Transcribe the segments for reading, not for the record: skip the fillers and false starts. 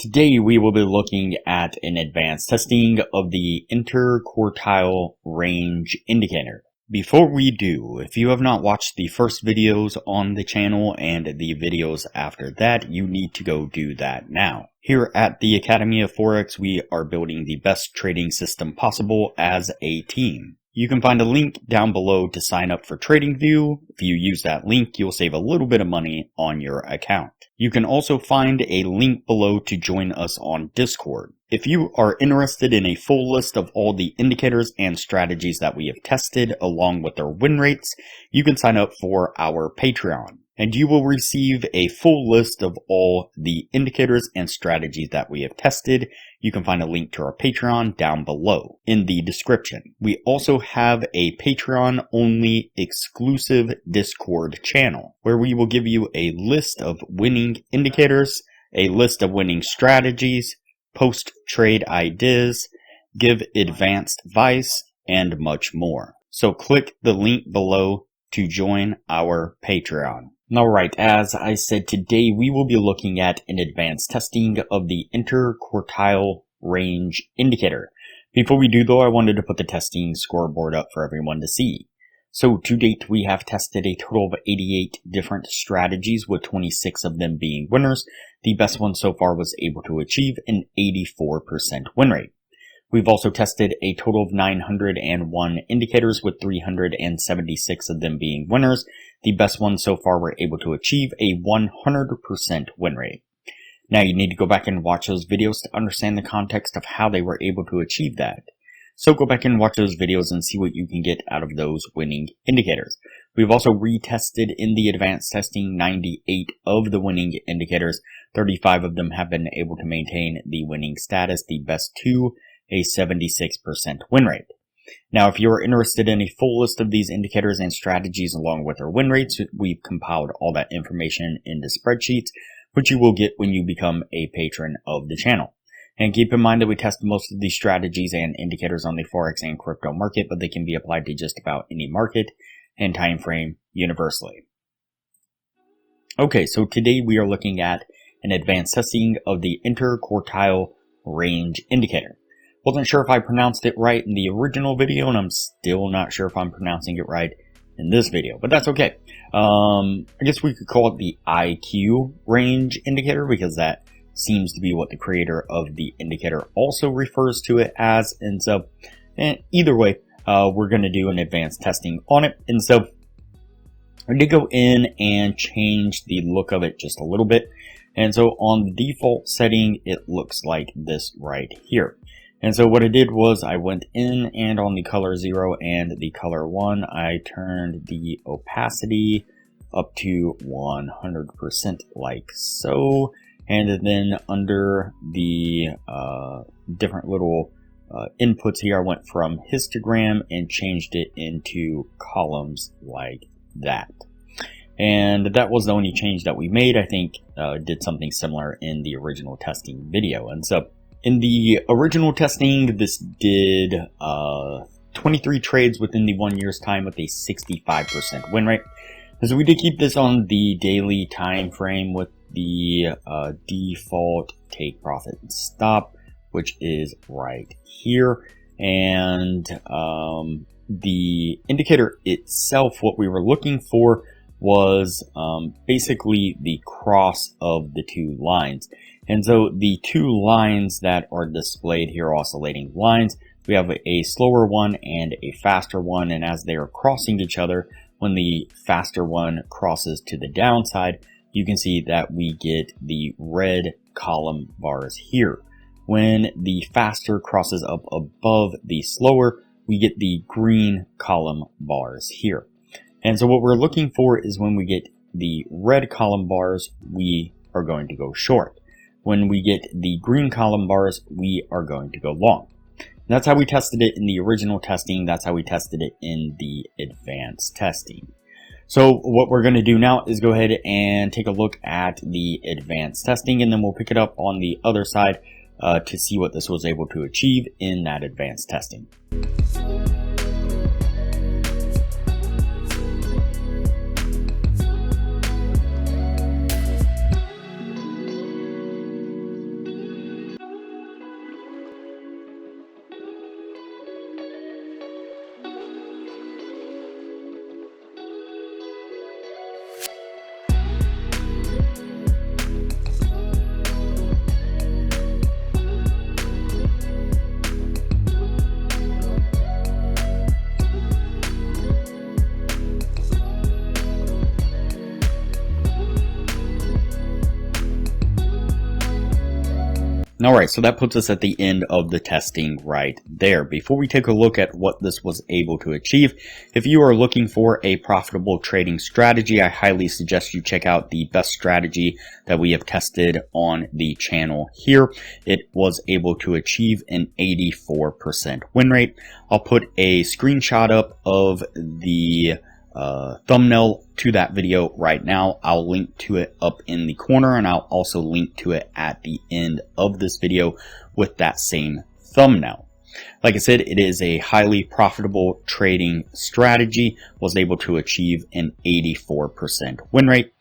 Today we will be looking at an advanced testing of the interquartile range indicator. Before we do, if you have not watched the first videos on the channel and the videos after that, you need to go do that now. Here at the Academy of Forex, we are building the best trading system possible as a team. You can find a link down below to sign up for Tradingview. If you use that link, you'll save a little bit of money on your account. You can also find a link below to join us on Discord. If you are interested in a full list of all the indicators and strategies that we have tested along with their win rates, you can sign up for our Patreon. And you will receive a full list of all the indicators and strategies that we have tested. You can find a link to our Patreon down below in the description. We also have a Patreon-only exclusive Discord channel where we will give you a list of winning indicators, a list of winning strategies, post trade ideas, give advanced advice, and much more. So click the link below to join our Patreon. Alright, as I said, today we will be looking at an advanced testing of the interquartile range indicator. Before we do though, I wanted to put the testing scoreboard up for everyone to see. So to date, we have tested a total of 88 different strategies, with 26 of them being winners. The best one so far was able to achieve an 84% win rate. We've also tested a total of 901 indicators, with 376 of them being winners. The best ones so far were able to achieve a 100% win rate. Now you need to go back and watch those videos to understand the context of how they were able to achieve that. So go back and watch those videos and see what you can get out of those winning indicators. We've also retested in the advanced testing 98 of the winning indicators. 35 of them have been able to maintain the winning status, the best two, a 76% win rate. Now, if you're interested in a full list of these indicators and strategies along with their win rates, we've compiled all that information into spreadsheets, which you will get when you become a patron of the channel. And keep in mind that we test most of these strategies and indicators on the Forex and crypto market, but they can be applied to just about any market and time frame universally. Okay, so today we are looking at an advanced testing of the interquartile range indicator. Wasn't sure if I pronounced it right in the original video, and I'm still not sure if I'm pronouncing it right in this video, but that's okay. I guess we could call it the IQ range indicator, because that seems to be what the creator of the indicator also refers to it as. And so, either way, we're going to do an advanced testing on it. And so, I did go in and change the look of it just a little bit. And so, on the default setting, it looks like this right here. And so what I did was I went in, and on the color 0 and the color 1, I turned the opacity up to 100% like so. And then under the different little inputs here, I went from histogram and changed it into columns like that. And that was the only change that we made. I think did something similar in the original testing video. And so in the original testing, this did 23 trades within the 1 year's time with a 65% win rate. And so we did keep this on the daily time frame with the default take profit and stop, which is right here. And the indicator itself, what we were looking for was basically the cross of the two lines. And so the two lines that are displayed here, oscillating lines, we have a slower one and a faster one. And as they are crossing each other, when the faster one crosses to the downside, you can see that we get the red column bars here. When the faster crosses up above the slower, we get the green column bars here. And so what we're looking for is when we get the red column bars, we are going to go short. When we get the green column bars, we are going to go long. That's how we tested it in the original testing. That's how we tested it in the advanced testing. So what we're going to do now is go ahead and take a look at the advanced testing, and then we'll pick it up on the other side to see what this was able to achieve in that advanced testing. Alright, so that puts us at the end of the testing right there. Before we take a look at what this was able to achieve, if you are looking for a profitable trading strategy, I highly suggest you check out the best strategy that we have tested on the channel here. It was able to achieve an 84% win rate. I'll put a screenshot up of the thumbnail to that video right now. I'll link to it up in the corner, and I'll also link to it at the end of this video with that same thumbnail. Like I said, it is a highly profitable trading strategy, was able to achieve an 84% win rate.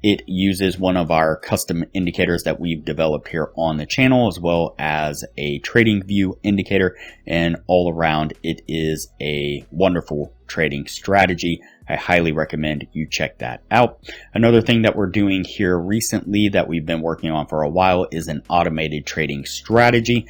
It uses one of our custom indicators that we've developed here on the channel, as well as a Tradingview indicator, and all around it is a wonderful trading strategy. I highly recommend you check that out. Another thing that we're doing here recently that we've been working on for a while is an automated trading strategy.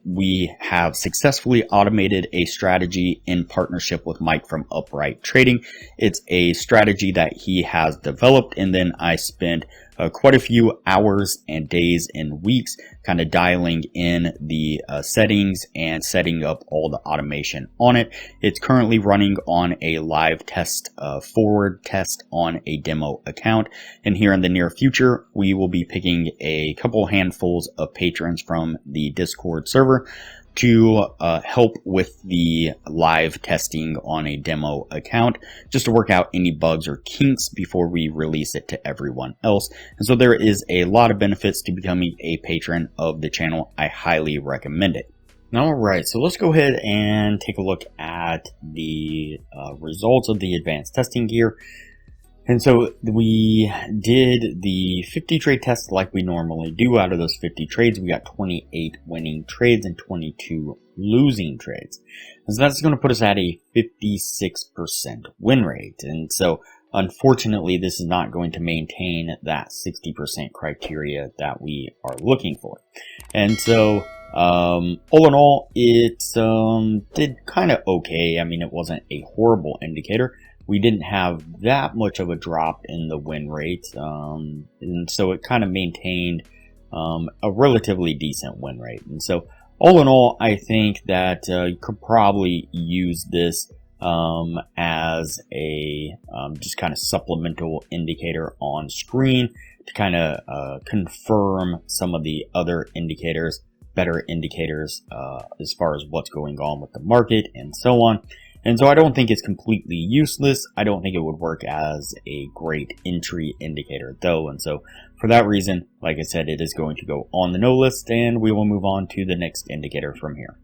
We have successfully automated a strategy in partnership with Mike from Upright Trading. It's a strategy that he has developed, and then I spent quite a few hours and days and weeks kind of dialing in the settings and setting up all the automation on it. It's currently running on a live test, forward test on a demo account. And here in the near future, we will be picking a couple handfuls of patrons from the Discord server to help with the live testing on a demo account, just to work out any bugs or kinks before we release it to everyone else. And so there is a lot of benefits to becoming a patron of the channel. I highly recommend it. Alright, so let's go ahead and take a look at the results of the advanced testing gear. And so we did the 50 trade test like we normally do. Out of those 50 trades, we got 28 winning trades and 22 losing trades. And so that's going to put us at a 56% win rate. And so unfortunately, this is not going to maintain that 60% criteria that we are looking for. And so all in all, it did kind of okay. I mean, it wasn't a horrible indicator. We didn't have that much of a drop in the win rate, and so it kind of maintained a relatively decent win rate. And so all in all, I think that you could probably use this as a just kind of supplemental indicator on screen to kind of confirm some of the other indicators, better indicators as far as what's going on with the market and so on. And so I don't think it's completely useless. I don't think it would work as a great entry indicator though. And so for that reason, like I said, it is going to go on the no list, and we will move on to the next indicator from here.